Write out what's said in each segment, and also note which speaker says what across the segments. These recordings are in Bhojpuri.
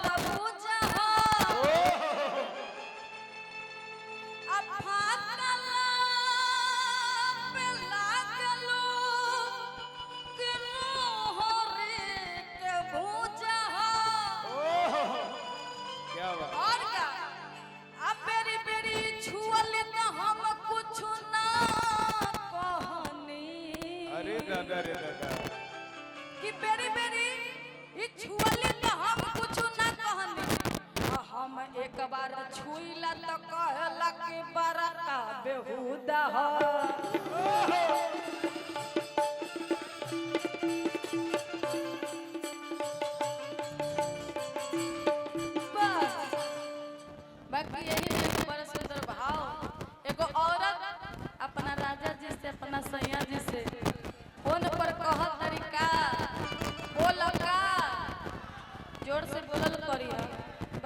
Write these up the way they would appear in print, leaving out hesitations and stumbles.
Speaker 1: प्रभु जहाँ अब फाकला पे लागलू कि रोहरे के भूजा
Speaker 2: क्या बात
Speaker 1: और का अब बेरी बेरी छुअल तो हम कुछ ना कहनी
Speaker 2: अरे दादा रे दादा
Speaker 1: कि बेरी बेरी ई छुअल तो हम कुछ ना कहनी हम एक बार छुईला तो कहला कि बरका बेहुदा ह बाकी यही एक बड़ा सुंदर भाव एगो औरत अपना राजा जी से अपना सैया जी से फोन पर कह तरीका बोलका जोर से बोलल करी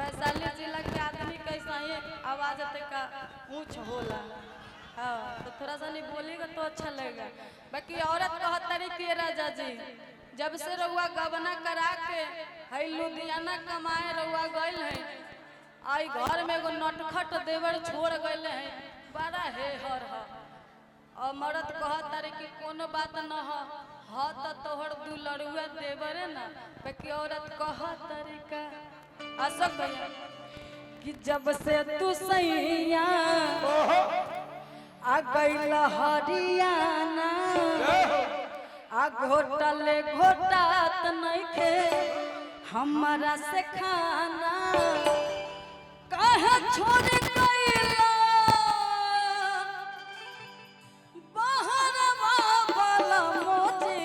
Speaker 1: वैशाली जिला के आदमी कैसा ही आवाज का ऊंच होला हाँ तो थोड़ा सा नहीं बोलेगा तो अच्छा लगेगा बाकी औरत कह तरीके राजा जी जब से रउआ गबना करा के है लुधियाना कमाए रउआ गइल है आई घर में एगो नटखट देवर छोड़ गए हैं बड़ा हे हर ह और मर्द कह तारे कि कोनो बात न ह तो तोहर दुलरुआ देवरे ना बाकी औरत कह तरीका अशोक भैया कि जब से तू सैया आ गइल हरियाना आ घोटले घोटात नइखे हमारा से खाना कहे छोड़ गइला बहरवा वाला मोजे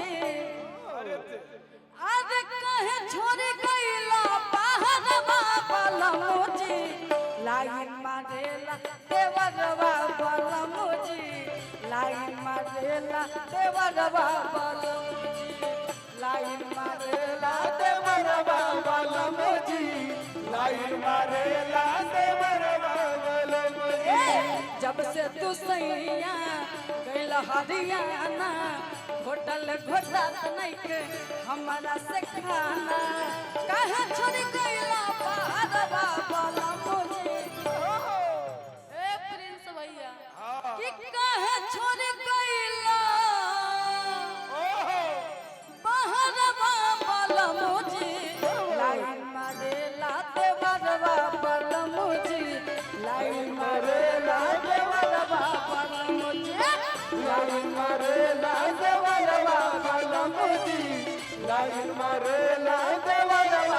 Speaker 1: अरे कहे छोड़ गइला बहरवा वाला मोजे लाइन मारेला देवरवा वाला मोजे लाइन मारेला देवरवा वाला मोजे लाइन मारेला देवरवा वाला मोजे
Speaker 2: लाइन मारेला
Speaker 1: जब से तू सैया गइल हरियाना होटल घोटात नइखे हमारा से खाना कहे छोड़ गइला बहरवा वाला मोजे ए प्रिंस भैया कि कहे छोड़ गइला बहरवा वाला मोजे लाइन मारेला देवरवा वाला मोजे लाइन मारेला देवरवा वाला मोजे
Speaker 2: लाइन मारेला देवरवा वाला मोजी लाइन मारेला देवरवा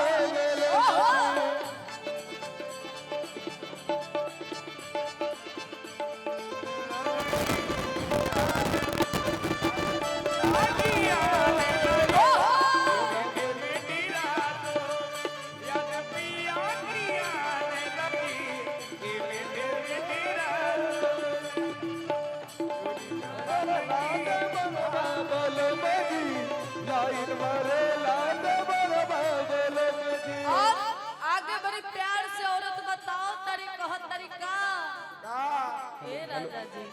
Speaker 1: और आगे बड़ी प्यार से औरत बताओ तरीका हे राजा जी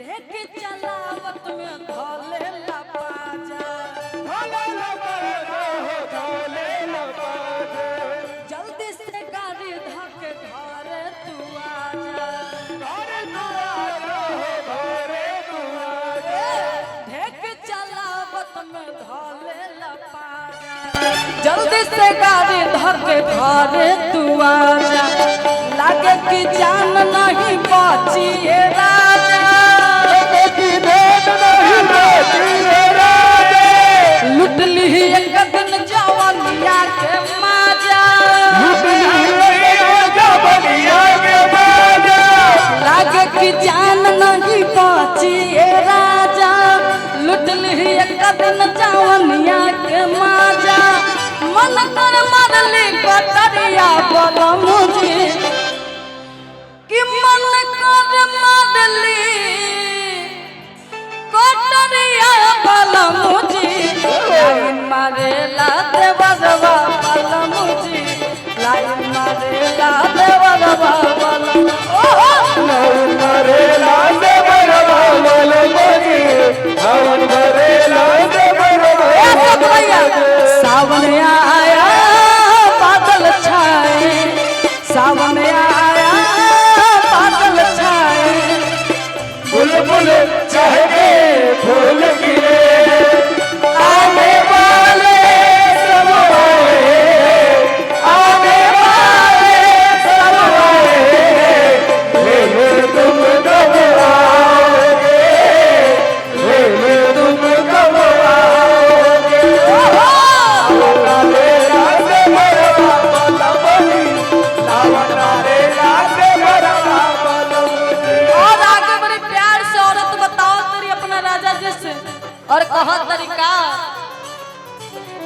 Speaker 1: देख चलावत में धोले ला पाजा जल्दी से गाड़ी धके घरे तू आजा देख चलावत में धोले ला पाजा जल्दी से गाड़ी धके घरे तू आजा लागे कि जान नहीं बची है राजा लुट ली एक दिन जवानिया के माजा लागे कि जान नहीं बची है राजा लुट ली एक दिन जवानिया के माजा मन कर मरली कटरिया बोलो मुझे कि मन कर मरली कटरिया बोलो मुझे लाइन मारेला देवरवा बोलो मुझे लाइन मारेला देवरवा बोलो
Speaker 2: लाइन मारेला देवरवा बोलो मुझे लाइन मारेला देवरवा
Speaker 1: सावन आया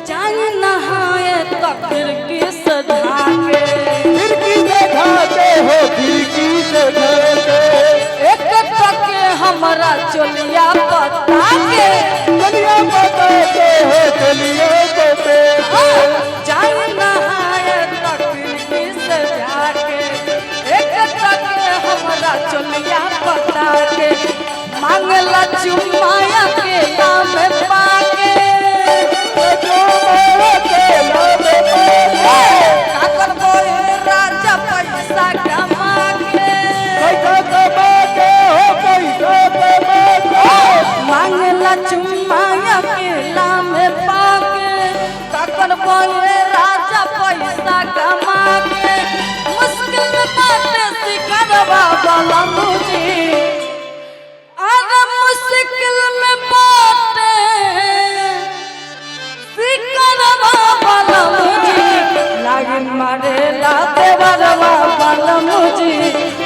Speaker 1: जान नहाए तो खिड़की से झाके
Speaker 2: खिड़की से झाके हो खिड़की से झाके
Speaker 1: एक टके हमरा चोलिया पता के
Speaker 2: चलिए बता के हो चलिए बता
Speaker 1: जान नहाए तो खिड़की से झाके एक टके हमरा चोलिया पता के मांगला चुमाया के नाम पाके काकर बोए राजा पैसा कमा के
Speaker 2: पैसा कमा के हो पैसा कमा के
Speaker 1: मांगला चुमाया के नाम पाके काकर बोए राजा पैसा कमा के मुश्किल में बातें सिखरवा वाला मुझे अरे मुश्किल में बातें सिखरवा वाला मुझे लाइन मारे लाते वरवा वाला मुझे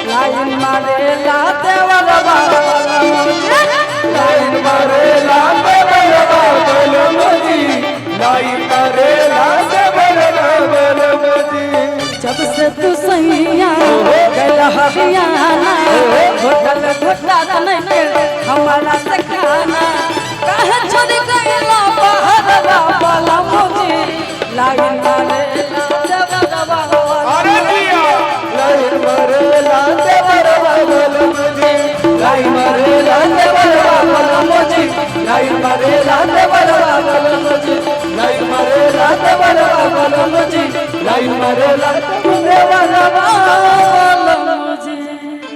Speaker 1: लाइन मारे लाते वरवा वाला मुझे
Speaker 2: लाइन मारे लाते बलवा बलमजी लाइन मारे लाते बलवा बलमजी
Speaker 1: जब से तू सैया गया हरियाणा होटल घोटा नहीं हमारा से खाना कहे छोड़ गया बाहर वाला मुझे लाइन मारे लाते वरवा
Speaker 2: अरे दिया लाइन मारे लाते बलवा बलमजी लाइन मारे लाते बलवा बलमजी लाइन मारे लाते बलवा बलमजी लाइन मारे लाते बलवा बलमजी लाइन मारे लाते बलवा